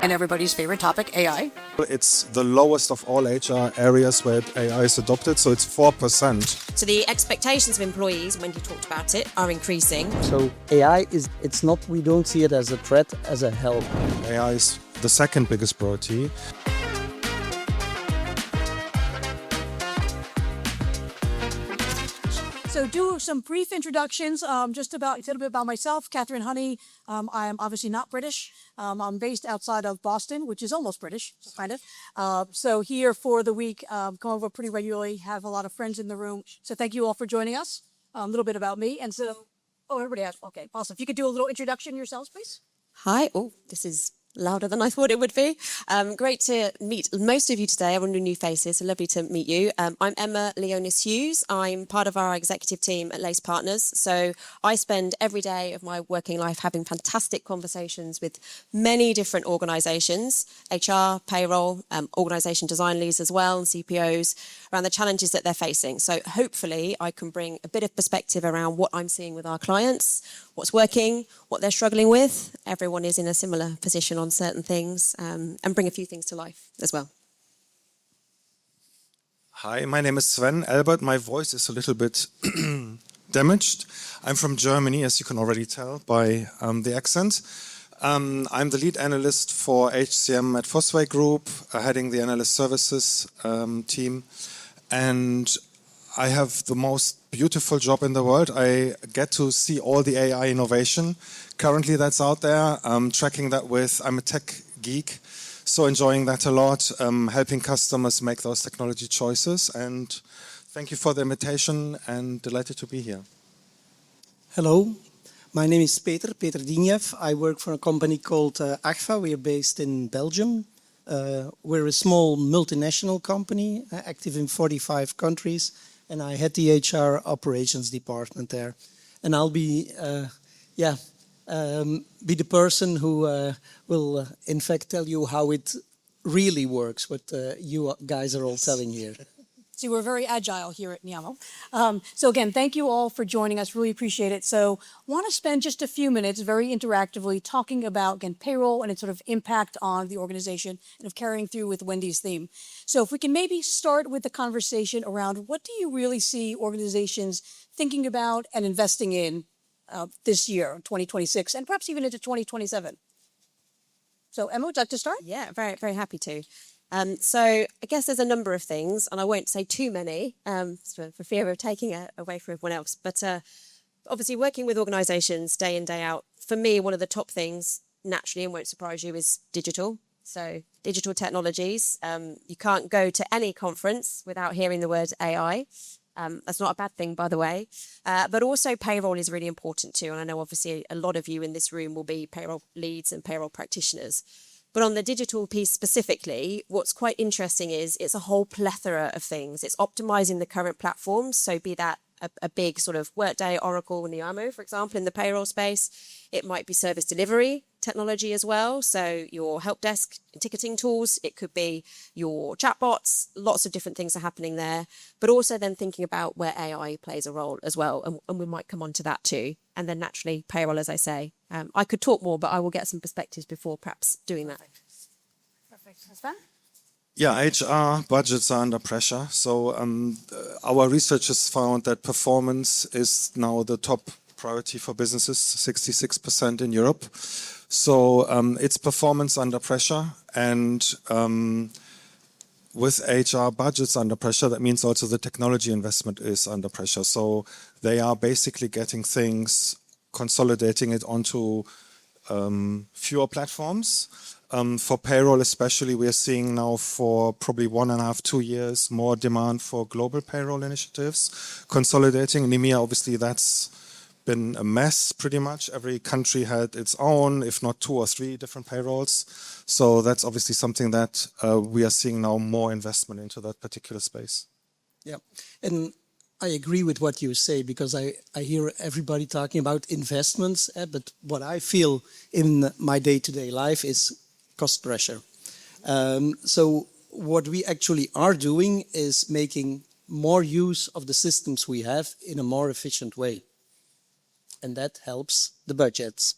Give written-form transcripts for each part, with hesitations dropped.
And everybody's favorite topic, AI. It's the lowest of all HR areas where AI is adopted, so it's 4%. So the expectations of employees, when you talked about it, are increasing. So AI it's not, we don't see it as a threat, as a help. AI is the second biggest priority. So do some brief introductions, just about a little bit about myself. Catherine Honey. I am obviously not British. I'm based outside of Boston, which is almost British, kind of. So here for the week, come over pretty regularly, have a lot of friends in the room. So thank you all for joining us. A little bit about me. And so, everybody asked, okay, awesome. If you could do a little introduction yourselves, please. Hi. Oh, this is louder than I thought it would be. Great to meet most of you today. Everyone new faces, so lovely to meet you. I'm Emma Leonis-Hughes. I'm part of our executive team at Lace Partners. So I spend every day of my working life having fantastic conversations with many different organisations, HR, payroll, organisation design leads as well, and CPOs, around the challenges that they're facing. So hopefully I can bring a bit of perspective around what I'm seeing with our clients, what's working, what they're struggling with. Everyone is in a similar position on certain things, and bring a few things to life as well. Hi, my name is Sven. Elbert, my voice is a little bit damaged. I'm from Germany, as you can already tell by the accent. I'm the lead analyst for HCM at Fosway Group, heading the analyst services team. And I have the most beautiful job in the world. I get to see all the AI innovation currently that's out there, tracking that I'm a tech geek, so enjoying that a lot, helping customers make those technology choices. And thank you for the invitation and delighted to be here. Hello, my name is Peter Dignef. I work for a company called Agfa. We are based in Belgium. We're a small multinational company, active in 45 countries. And I head the HR operations department there. And I'll be, be the person who will, in fact, tell you how it really works, what you guys are all telling here. See, we're very agile here at Neeyamo. So again, thank you all for joining us. Really appreciate it. So want to spend just a few minutes very interactively talking about, again, payroll and its sort of impact on the organization and of carrying through with Wendy's theme. So if we can maybe start with the conversation around what do you really see organizations thinking about and investing in this year, 2026, and perhaps even into 2027? So Emma, would you like to start? Yeah, very, very happy to. So I guess there's a number of things, and I won't say too many for fear of taking it away from everyone else. But obviously working with organisations day in, day out, for me, one of the top things, naturally, and won't surprise you, is digital. So digital technologies. You can't go to any conference without hearing the word AI. That's not a bad thing, by the way. But also payroll is really important too. And I know obviously a lot of you in this room will be payroll leads and payroll practitioners. But on the digital piece specifically, what's quite interesting is it's a whole plethora of things. It's optimizing the current platforms. So be that a big sort of Workday, Oracle, Neeyamo, for example, in the payroll space. It might be service delivery technology as well. So your help desk ticketing tools. It could be your chatbots. Lots of different things are happening there. But also then thinking about where AI plays a role as well. And we might come on to that too. And then naturally payroll, as I say. I could talk more, but I will get some perspectives before perhaps doing that. Perfect. Sven? Yeah, HR budgets are under pressure. So our research has found that performance is now the top priority for businesses, 66% in Europe. So it's performance under pressure. And with HR budgets under pressure, that means also the technology investment is under pressure. So they are basically getting things, consolidating it onto fewer platforms. For payroll especially, we are seeing now for probably 1.5, 2 years more demand for global payroll initiatives. Consolidating in EMEA, obviously that's been a mess pretty much. Every country had its own, if not 2 or 3 different payrolls. So that's obviously something that we are seeing now more investment into that particular space. Yeah, and I agree with what you say because I hear everybody talking about investments, but what I feel in my day-to-day life is cost pressure. So what we actually are doing is making more use of the systems we have in a more efficient way. And that helps the budgets.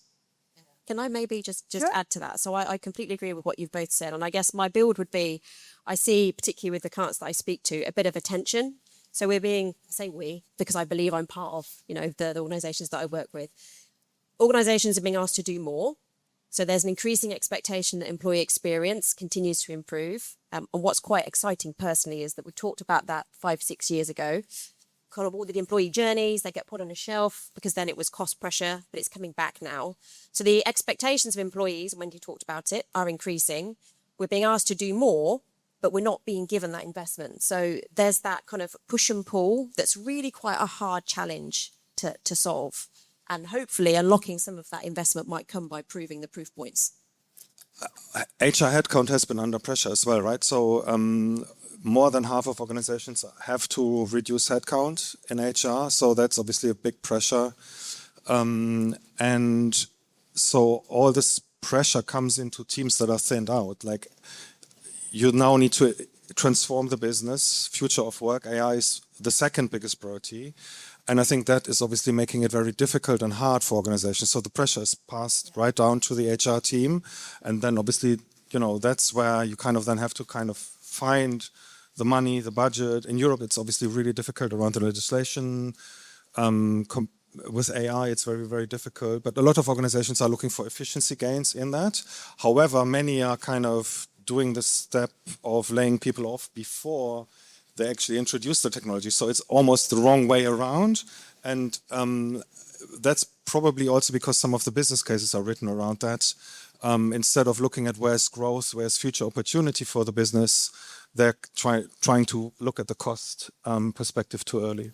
Can I maybe just Sure. add to that? So I completely agree with what you've both said. And I guess my build would be, I see, particularly with the clients that I speak to, a bit of attention. So we're being, say we, because I believe I'm part of, the organizations that I work with. Organizations are being asked to do more. So there's an increasing expectation that employee experience continues to improve. And what's quite exciting personally is that we talked about that 5-6 years ago. Kind of all the employee journeys, they get put on a shelf because then it was cost pressure, but it's coming back now. So the expectations of employees, Wendy talked about it, are increasing. We're being asked to do more, but we're not being given that investment. So there's that kind of push and pull that's really quite a hard challenge to solve. And hopefully unlocking some of that investment might come by proving the proof points. HR headcount has been under pressure as well, right? So more than half of organizations have to reduce headcount in HR. So that's obviously a big pressure. And so all this pressure comes into teams that are thinned out. Like, you now need to transform the business, future of work. AI is the second biggest priority. And I think that is obviously making it very difficult and hard for organizations. So the pressure is passed right down to the HR team. And then obviously, that's where you kind of then have to kind of find the money, the budget. In Europe, it's obviously really difficult around the legislation. With AI, it's very, very difficult. But a lot of organizations are looking for efficiency gains in that. However, many are kind of doing the step of laying people off before they actually introduce the technology. So it's almost the wrong way around. And that's probably also because some of the business cases are written around that. Instead of looking at where's growth, where's future opportunity for the business, they're trying to look at the cost perspective too early.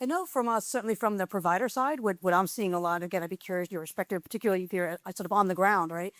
I know from us, certainly from the provider side, what I'm seeing a lot, again, I'd be curious your perspective, particularly if you're sort of on the ground, right,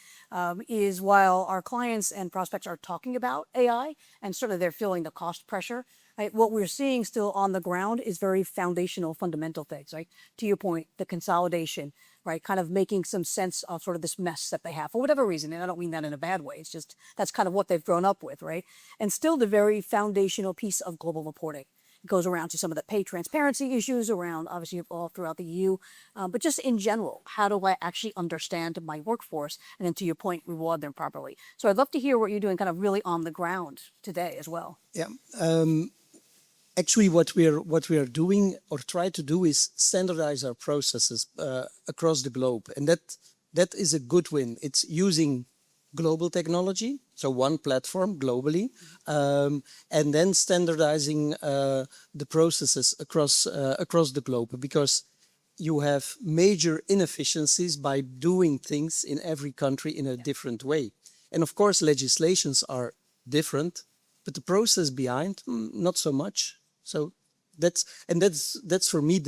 is while our clients and prospects are talking about AI and certainly they're feeling the cost pressure, right, what we're seeing still on the ground is very foundational, fundamental things, right? To your point, the consolidation, right, kind of making some sense of sort of this mess that they have for whatever reason. And I don't mean that in a bad way. It's just that's kind of what they've grown up with, right? And still the very foundational piece of global reporting. It goes around to some of the pay transparency issues around, obviously, all throughout the EU. But just in general, how do I actually understand my workforce? And then to your point, reward them properly. So I'd love to hear what you're doing kind of really on the ground today as well. Yeah. Actually, what we are doing or try to do is standardize our processes across the globe. And that is a good win. It's using global technology, so one platform globally, and then standardizing the processes across the globe, because you have major inefficiencies by doing things in every country in a different way. And of course, legislations are different, but the process behind, not so much. So that's for me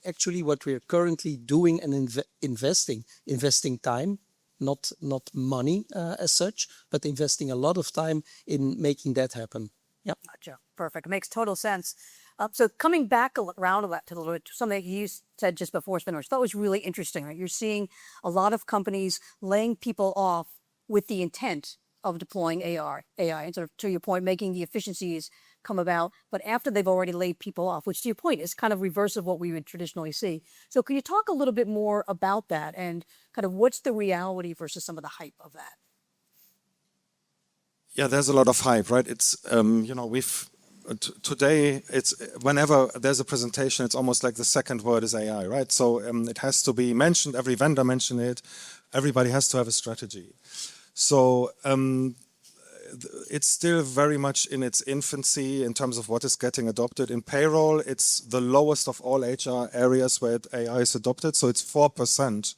actually what we are currently doing and investing time. Not money as such, but investing a lot of time in making that happen. Yeah. Gotcha. Perfect. Makes total sense. So coming back around to a little bit, something you said just before, Sven, which I thought was really interesting, right? You're seeing a lot of companies laying people off with the intent of deploying AI, and sort of to your point, making the efficiencies come about, but after they've already laid people off, which to your point is kind of reverse of what we would traditionally see. So can you talk a little bit more about that and kind of what's the reality versus some of the hype of that? Yeah, there's a lot of hype, right? It's, today, it's whenever there's a presentation, it's almost like the second word is AI, right? So it has to be mentioned, every vendor mentioned it, everybody has to have a strategy. So it's still very much in its infancy in terms of what is getting adopted. In payroll, it's the lowest of all HR areas where AI is adopted, so it's 4%.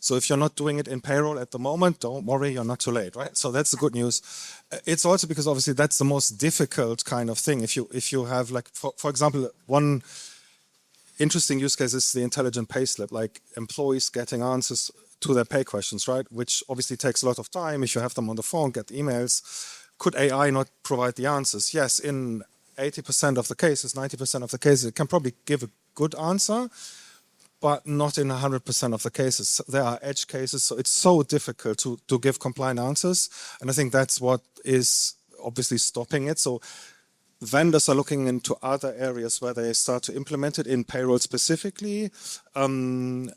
So if you're not doing it in payroll at the moment, don't worry, you're not too late, right? So that's the good news. It's also because obviously that's the most difficult kind of thing. If you have, like, for example, one interesting use case is the intelligent pay slip, like employees getting answers to their pay questions, right? Which obviously takes a lot of time. If you have them on the phone, get emails. Could AI not provide the answers? Yes, in 80% of the cases, 90% of the cases, it can probably give a good answer, but not in 100% of the cases. There are edge cases, so it's so difficult to give compliant answers. And I think that's what is obviously stopping it. So vendors are looking into other areas where they start to implement it in payroll specifically. And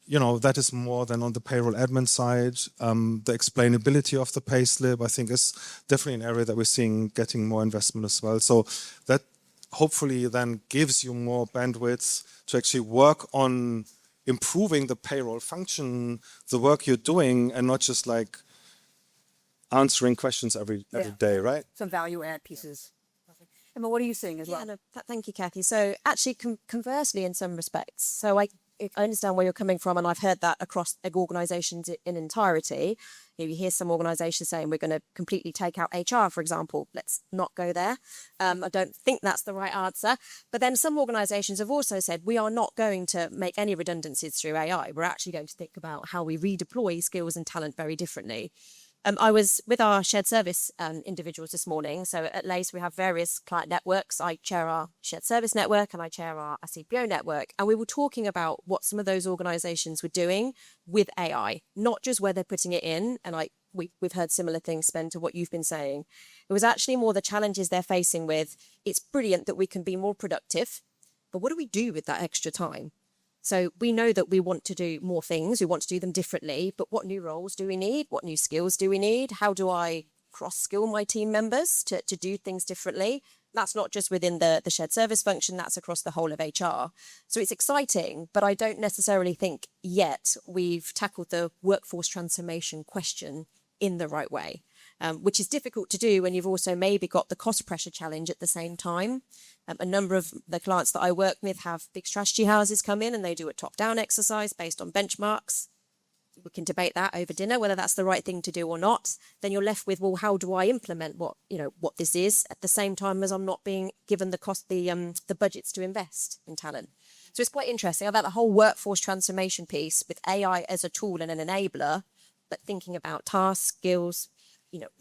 that is more than on the payroll admin side. The explainability of the payslip, I think, is definitely an area that we're seeing getting more investment as well. So that hopefully then gives you more bandwidth to actually work on improving the payroll function, the work you're doing, and not just like answering questions every day, right? Some value add pieces. Emma, what are you seeing as well? Yeah, no, thank you, Kathy. So actually, conversely, in some respects, so I understand where you're coming from, and I've heard that across organisations in entirety. You hear some organisations saying we're going to completely take out HR, for example. Let's not go there. I don't think that's the right answer. But then some organisations have also said we are not going to make any redundancies through AI. We're actually going to think about how we redeploy skills and talent very differently. I was with our shared service individuals this morning. So at LACE, we have various client networks. I chair our shared service network and I chair our CPO network. And we were talking about what some of those organizations were doing with AI, not just where they're putting it in. And we've heard similar things, Sven, to what you've been saying. It was actually more the challenges they're facing with, it's brilliant that we can be more productive, but what do we do with that extra time? So we know that we want to do more things, we want to do them differently, but what new roles do we need? What new skills do we need? How do I cross-skill my team members to do things differently? That's not just within the shared service function, that's across the whole of HR. So it's exciting, but I don't necessarily think yet we've tackled the workforce transformation question in the right way, which is difficult to do when you've also maybe got the cost pressure challenge at the same time. A number of the clients that I work with have big strategy houses come in and they do a top-down exercise based on benchmarks. We can debate that over dinner, whether that's the right thing to do or not. Then you're left with, well, how do I implement what this is at the same time as I'm not being given the budgets to invest in talent. So it's quite interesting about the whole workforce transformation piece with AI as a tool and an enabler, but thinking about tasks, skills,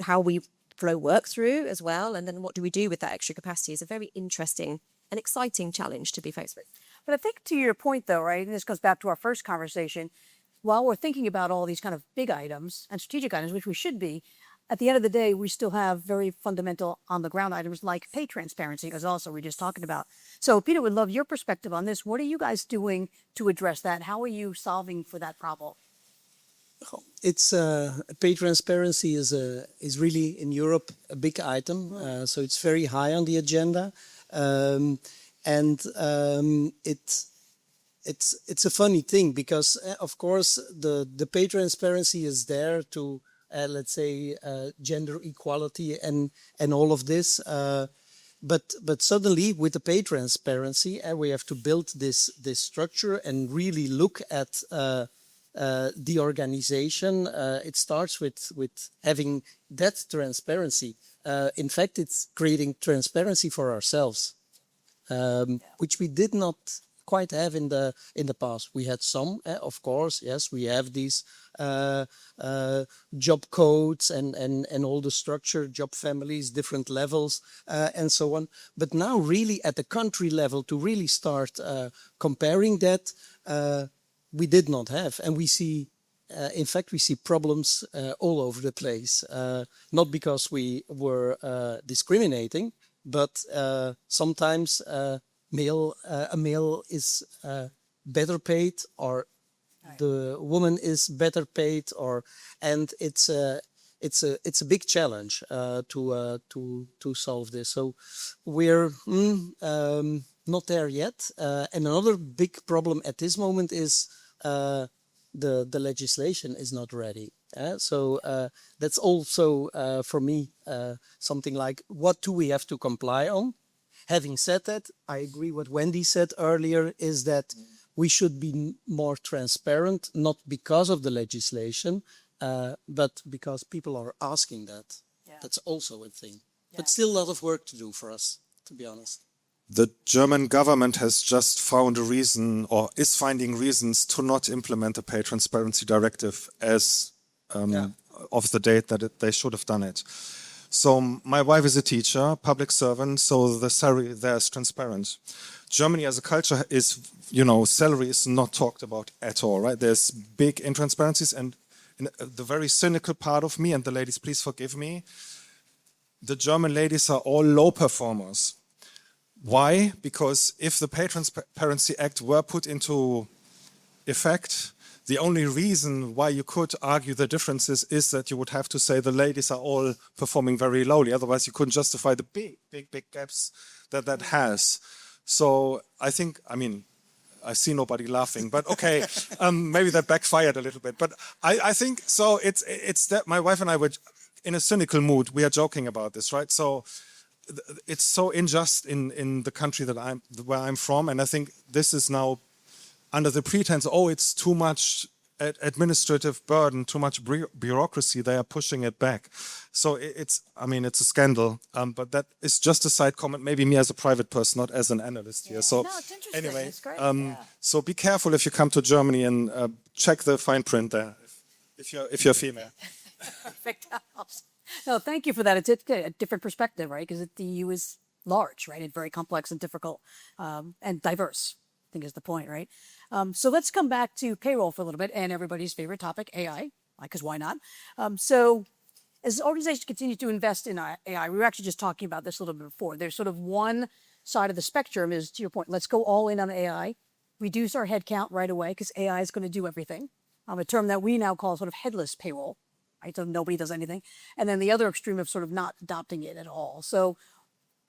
how we flow work through as well, and then what do we do with that extra capacity is a very interesting and exciting challenge to be faced with. But I think to your point, though, right, and this goes back to our first conversation, while we're thinking about all these kind of big items and strategic items, which we should be, at the end of the day, we still have very fundamental on-the-ground items like pay transparency, as also we're just talking about. So, Peter, would love your perspective on this. What are you guys doing to address that? How are you solving for that problem? It's pay transparency is really in Europe a big item, so it's very high on the agenda, it's a funny thing because of course the pay transparency is there to let's say gender equality and all of this, but suddenly with the pay transparency we have to build this structure and really look at the organization. It starts with having that transparency. In fact, it's creating transparency for ourselves, which we did not quite have in the past. We had some, of course, yes, we have these job codes and all the structure, job families, different levels, and so on. But now really at the country level to really start comparing that, we did not have, and we see, in fact, we see problems all over the place. Not because we were discriminating, but sometimes a male is better paid, or the woman is better paid, and it's a big challenge to solve this. So we're not there yet, and another big problem at this moment is the legislation is not ready. So that's also for me something like, what do we have to comply on? Having said that, I agree what Wendy said earlier, is that we should be more transparent, not because of the legislation, but because people are asking that. Yeah. That's also a thing. Yeah. But still a lot of work to do for us, to be honest. The German government has just found a reason, or is finding reasons, to not implement the pay transparency directive as of the date that they should have done it. So my wife is a teacher, public servant, so the salary there is transparent. Germany as a culture is, salary is not talked about at all, right? There's big intransparencies, and the very cynical part of me, and the ladies, please forgive me, the German ladies are all low performers. Why? Because if the Pay Transparency Act were put into effect, The only reason why you could argue the differences is that you would have to say the ladies are all performing very lowly. Otherwise, you couldn't justify the big gaps that that has. So I think, I mean, I see nobody laughing, but okay, maybe that backfired a little bit. But I think so. It's that my wife and I were in a cynical mood. We are joking about this, right? So it's so unjust in the country that where I'm from, and I think this is now under the pretense, oh, it's too much administrative burden, too much bureaucracy. They are pushing it back. So it's a scandal. But that is just a side comment. Maybe me as a private person, not as an analyst here. So No, it's interesting. anyway, It's great. so be careful if you come to Germany and check the fine print there. If you're female. Perfect. No, thank you for that. It's a different perspective, right? Because the EU is large, right? And very complex and difficult and diverse, I think is the point, right? So let's come back to payroll for a little bit and everybody's favorite topic, AI, because why not? So as organizations continue to invest in AI, we were actually just talking about this a little bit before. There's sort of one side of the spectrum is, to your point, let's go all in on AI, reduce our headcount right away because AI is going to do everything. A term that we now call sort of headless payroll. Right? So nobody does anything. And then the other extreme of sort of not adopting it at all. So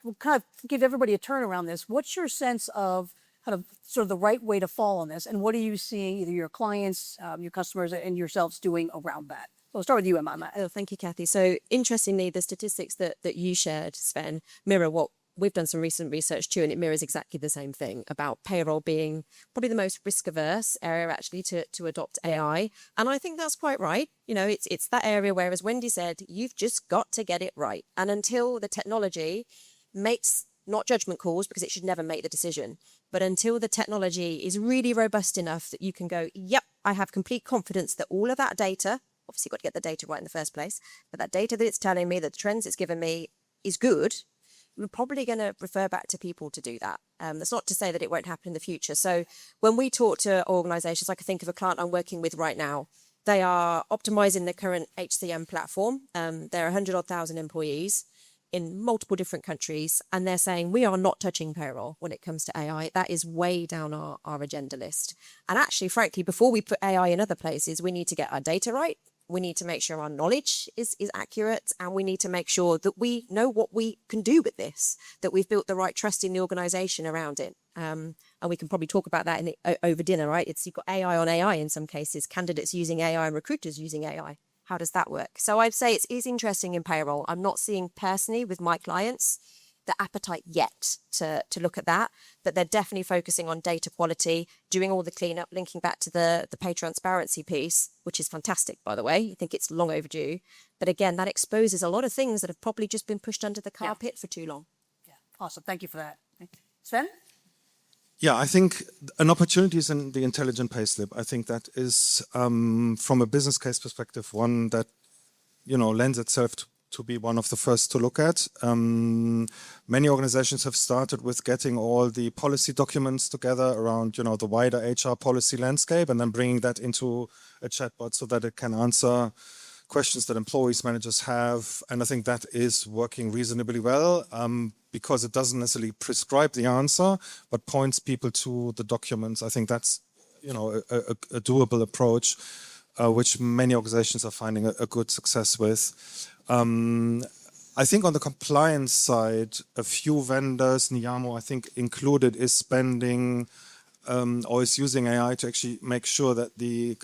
we'll kind of give everybody a turn around this. What's your sense of kind of sort of the right way to fall on this? And what are you seeing either your clients, your customers, and yourselves doing around that? So we'll start with you, Emma, on that. Oh, thank you, Kathy. So interestingly, the statistics that you shared, Sven, mirror what we've done some recent research too, and it mirrors exactly the same thing about payroll being probably the most risk-averse area actually to adopt AI. And I think that's quite right. You know, it's that area where, as Wendy said, you've just got to get it right. And until the technology makes not judgment calls, because it should never make the decision, but until the technology is really robust enough that you can go, yep, I have complete confidence that all of that data, obviously got to get the data right in the first place, but that data that it's telling me, that the trends it's given me is good, we're probably going to refer back to people to do that. That's not to say that it won't happen in the future. So when we talk to organizations, I can think of a client I'm working with right now, they are optimizing their current HCM platform. There are 100,000 employees in multiple different countries, and they're saying we are not touching payroll when it comes to AI. That is way down our agenda list. And actually, frankly, before we put AI in other places, we need to get our data right. We need to make sure our knowledge is accurate, and we need to make sure that we know what we can do with this, that we've built the right trust in the organization around it. And we can probably talk about that over dinner, right? You've got AI on AI in some cases, candidates using AI and recruiters using AI. How does that work? So I'd say it is interesting in payroll. I'm not seeing personally with my clients the appetite yet to look at that, but they're definitely focusing on data quality, doing all the cleanup, linking back to the pay transparency piece, which is fantastic, by the way. I think it's long overdue. But again, that exposes a lot of things that have probably just been pushed under the carpet for too long. Yeah, awesome. Thank you for that. Sven? Yeah, I think an opportunity is in the intelligent payslip. I think that is, from a business case perspective, one that, lends itself to be one of the first to look at. Many organizations have started with getting all the policy documents together around, the wider HR policy landscape, and then bringing that into a chatbot so that it can answer questions that employees, managers have. And I think that is working reasonably well, because it doesn't necessarily prescribe the answer, but points people to the documents. I think that's, a doable approach, which many organizations are finding a good success with. I think on the compliance side, a few vendors, Neeyamo, I think included, is spending or is using AI to actually make sure that the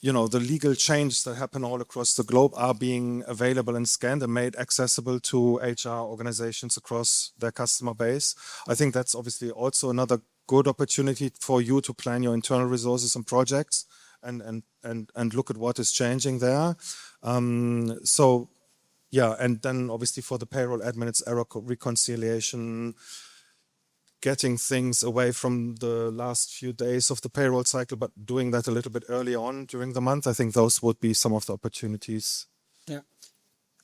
legal changes that happen all across the globe are being available and scanned and made accessible to HR organizations across their customer base. I think that's obviously also another good opportunity for you to plan your internal resources and projects and look at what is changing there. And then obviously for the payroll admin, it's error reconciliation, getting things away from the last few days of the payroll cycle, but doing that a little bit early on during the month. I think those would be some of the opportunities. Yeah,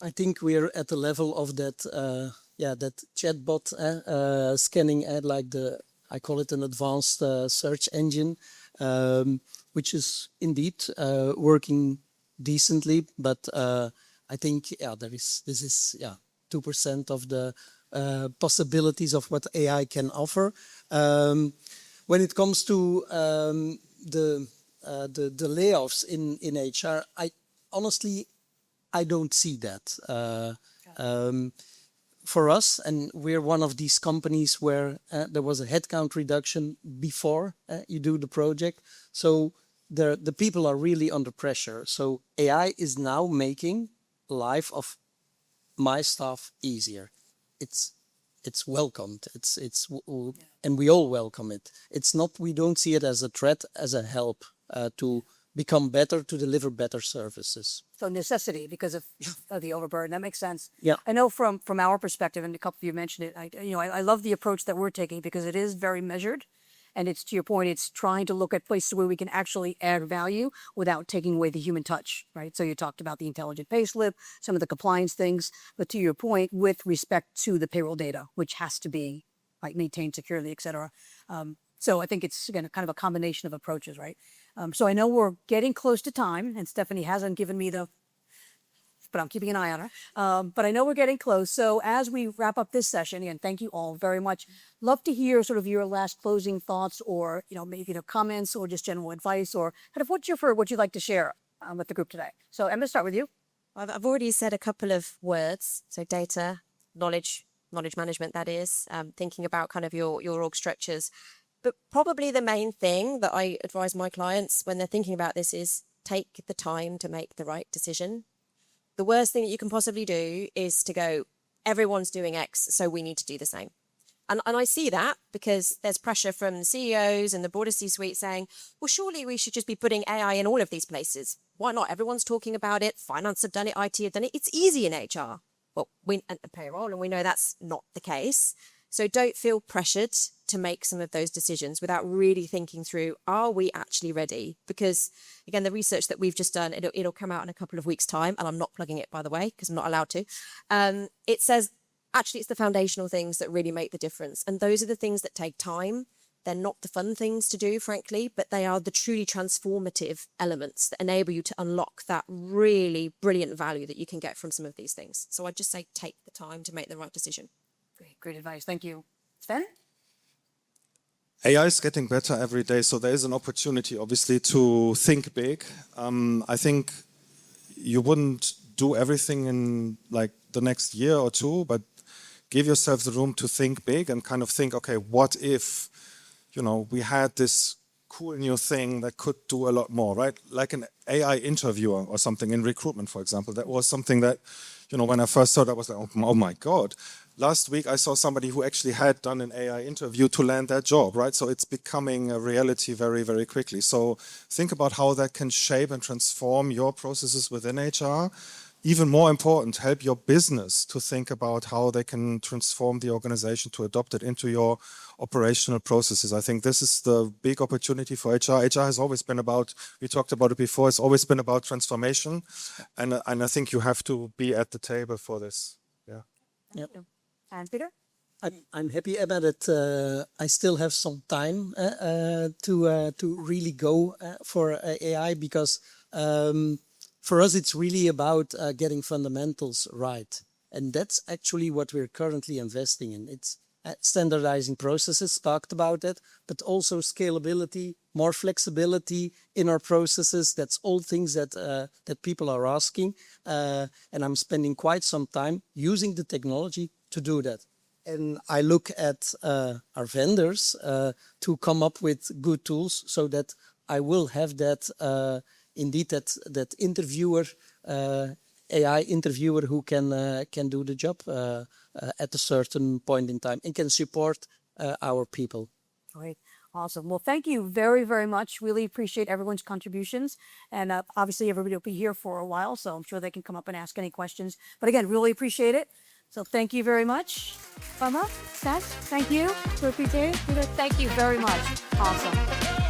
I think we're at the level of that, that chatbot scanning ad, I call it an advanced search engine, which is indeed working decently, but I think this is 2% of the possibilities of what AI can offer. When it comes to the layoffs in HR, I honestly don't see that. For us, and we're one of these companies where there was a headcount reduction before you do the project. So the people are really under pressure. So AI is now making life of my staff easier. It's welcomed. And we all welcome it. It's not, we don't see it as a threat, as a help to become better, to deliver better services. So necessity because of the overburden. That makes sense. Yeah. I know from our perspective, and a couple of you mentioned it, I love the approach that we're taking because it is very measured. And it's, to your point, it's trying to look at places where we can actually add value without taking away the human touch, right? So you talked about the intelligent payslip, some of the compliance things, but to your point, with respect to the payroll data, which has to be like maintained securely, et cetera. So I think it's, again, kind of a combination of approaches, right? So I know we're getting close to time, and Stephanie hasn't given me but I'm keeping an eye on her. But I know we're getting close. So as we wrap up this session, again, thank you all very much. Love to hear sort of your last closing thoughts, or maybe comments, or just general advice, or kind of what you'd like to share with the group today. So Emma, start with you. I've already said a couple of words. So data, knowledge management, that is, thinking about kind of your org structures. But probably the main thing that I advise my clients when they're thinking about this is take the time to make the right decision. The worst thing that you can possibly do is to go, everyone's doing X, so we need to do the same. And I see that because there's pressure from the CEOs and the broader C-suite saying, well, surely we should just be putting AI in all of these places. Why not? Everyone's talking about it. Finance have done it. IT have done it. It's easy in HR. Well, and payroll, and we know that's not the case. So don't feel pressured to make some of those decisions without really thinking through, are we actually ready? Because again, the research that we've just done, it'll come out in a couple of weeks' time, and I'm not plugging it, by the way, because I'm not allowed to. It says, actually, it's the foundational things that really make the difference. And those are the things that take time. They're not the fun things to do, frankly, but they are the truly transformative elements that enable you to unlock that really brilliant value that you can get from some of these things. So I'd just say take the time to make the right decision. Great advice. Thank you. Sven? AI is getting better every day, so there is an opportunity, obviously, to think big. I think you wouldn't do everything in like the next year or two, but give yourself the room to think big and kind of think, okay, what if, we had this cool new thing that could do a lot more, right? Like an AI interviewer or something in recruitment, for example. That was something that, when I first saw it, I was like, oh my God. Last week, I saw somebody who actually had done an AI interview to land that job, right? So it's becoming a reality very, very quickly. So think about how that can shape and transform your processes within HR. Even more important, help your business to think about how they can transform the organization to adopt it into your operational processes. I think this is the big opportunity for HR. HR has always been about, we talked about it before, it's always been about transformation. And I think you have to be at the table for this. Yeah. Yep. And Peter? I'm happy, Emma, that I still have some time to really go for AI, because for us it's really about getting fundamentals right, and that's actually what we're currently investing in. It's standardizing processes, talked about it, but also scalability, more flexibility in our processes. That's all things that people are asking, and I'm spending quite some time using the technology to do that. And I look at our vendors to come up with good tools so that I will have that, indeed, that interviewer, AI interviewer who can do the job at a certain point in time and can support our people. Great. Awesome. Well, thank you very, very much. Really appreciate everyone's contributions. And obviously, everybody will be here for a while, so I'm sure they can come up and ask any questions. But again, really appreciate it. So thank you very much. Emma, Seth, thank you. Thank you very much. Awesome.